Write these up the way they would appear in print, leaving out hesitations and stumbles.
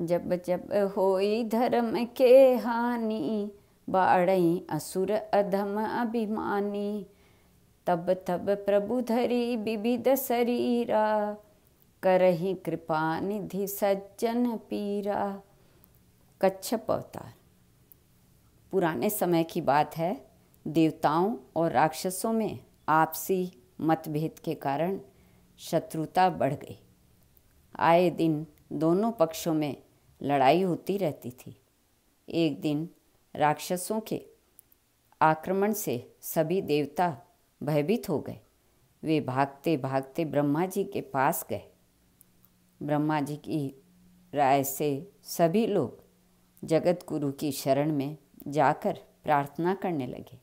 जब जब होई धर्म के हानि, बाड़ई असुर अधम अभिमानी। तब तब प्रभु धरी विविध शरीरा, करहि कृपा निधि सज्जन पीरा। कच्छप अवतार। पुराने समय की बात है। देवताओं और राक्षसों में आपसी मतभेद के कारण शत्रुता बढ़ गई। आए दिन दोनों पक्षों में लड़ाई होती रहती थी। एक दिन राक्षसों के आक्रमण से सभी देवता भयभीत हो गए। वे भागते भागते ब्रह्मा जी के पास गए। ब्रह्मा जी की राय से सभी लोग जगत गुरु की शरण में जाकर प्रार्थना करने लगे।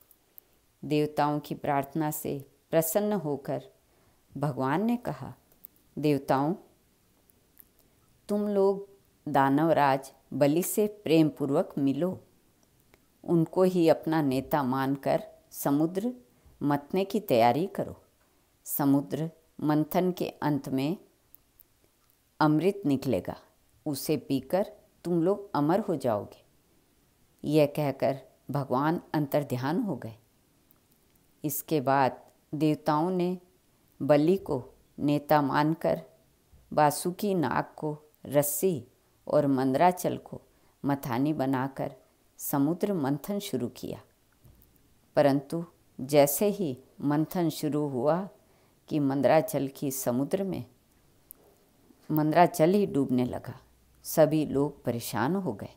देवताओं की प्रार्थना से प्रसन्न होकर भगवान ने कहा, देवताओं, तुम लोग दानवराज बलि से प्रेम पूर्वक मिलो। उनको ही अपना नेता मानकर समुद्र मंथने की तैयारी करो। समुद्र मंथन के अंत में अमृत निकलेगा, उसे पीकर तुम लोग अमर हो जाओगे। यह कहकर भगवान अंतर्ध्यान हो गए। इसके बाद देवताओं ने बलि को नेता मानकर वासुकी नाग को रस्सी और मंदराचल को मथानी बनाकर समुद्र मंथन शुरू किया। परंतु जैसे ही मंथन शुरू हुआ कि मंदराचल ही डूबने लगा। सभी लोग परेशान हो गए।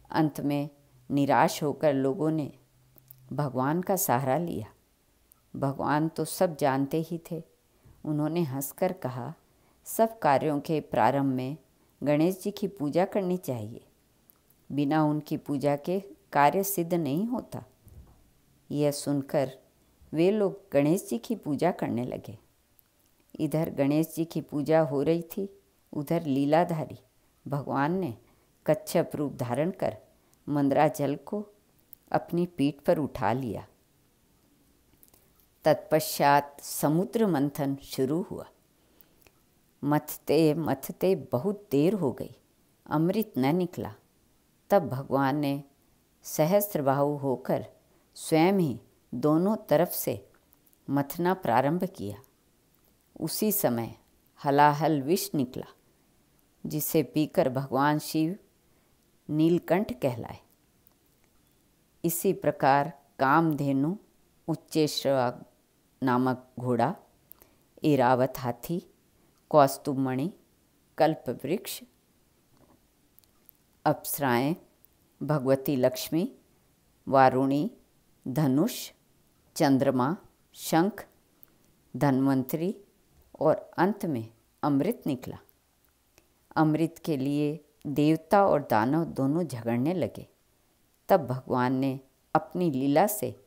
अंत में निराश होकर लोगों ने भगवान का सहारा लिया। भगवान तो सब जानते ही थे। उन्होंने हंसकर कहा, सब कार्यों के प्रारंभ में गणेश जी की पूजा करनी चाहिए। बिना उनकी पूजा के कार्य सिद्ध नहीं होता। यह सुनकर वे लोग गणेश जी की पूजा करने लगे। इधर गणेश जी की पूजा हो रही थी, उधर लीलाधारी भगवान ने कच्छप रूप धारण कर मंदराचल को अपनी पीठ पर उठा लिया। तत्पश्चात समुद्र मंथन शुरू हुआ। मथते मथते बहुत देर हो गई, अमृत न निकला। तब भगवान ने सहस्त्रबाहु होकर स्वयं ही दोनों तरफ से मथना प्रारंभ किया। उसी समय हलाहल विष निकला, जिसे पीकर भगवान शिव नीलकंठ कहलाए। इसी प्रकार कामधेनु, उच्चैश्रवा नामक घोड़ा, ऐरावत हाथी, कौस्तुभमणि, कल्पवृक्ष, अप्सराएं, भगवती लक्ष्मी, वारुणी, धनुष, चंद्रमा, शंख, धन्वंतरी और अंत में अमृत निकला। अमृत के लिए देवता और दानव दोनों झगड़ने लगे। तब भगवान ने अपनी लीला से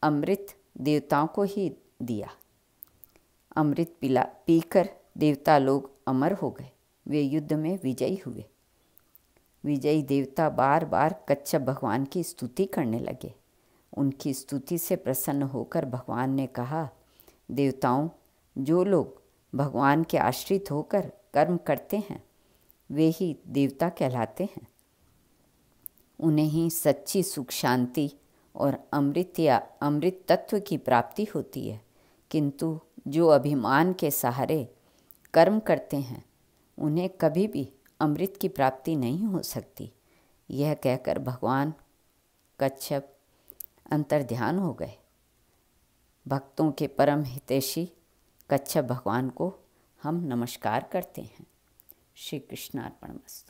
अमृत देवताओं को ही दिया। अमृत पीकर देवता लोग अमर हो गए। वे युद्ध में विजयी हुए। विजयी देवता बार बार कच्छप भगवान की स्तुति करने लगे। उनकी स्तुति से प्रसन्न होकर भगवान ने कहा, देवताओं, जो लोग भगवान के आश्रित होकर कर्म करते हैं, वे ही देवता कहलाते हैं। उन्हें ही सच्ची सुख शांति और अमृत या अमृत तत्व की प्राप्ति होती है। किंतु जो अभिमान के सहारे कर्म करते हैं, उन्हें कभी भी अमृत की प्राप्ति नहीं हो सकती। यह कहकर भगवान कच्छप अंतर्ध्यान हो गए। भक्तों के परम हितैषी कच्छप भगवान को हम नमस्कार करते हैं। श्री कृष्णार्पणमस्तु।